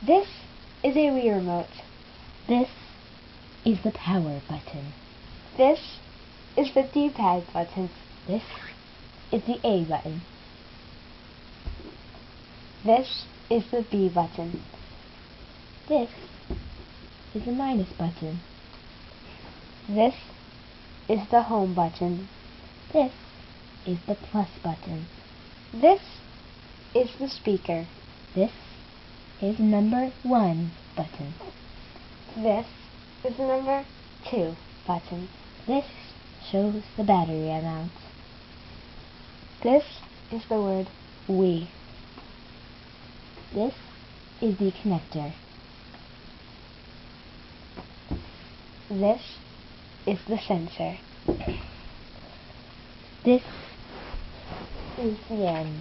This is a Wii remote. This is the power button. This is the D-pad button. This is the A button. This is the B button. This is the minus button. This is the home button. This is the plus button. This is the speaker. This is number 1 button. This is the number 2 button. This shows the battery amount. This is the word Wii. This is the connector. This is the sensor. This is the end.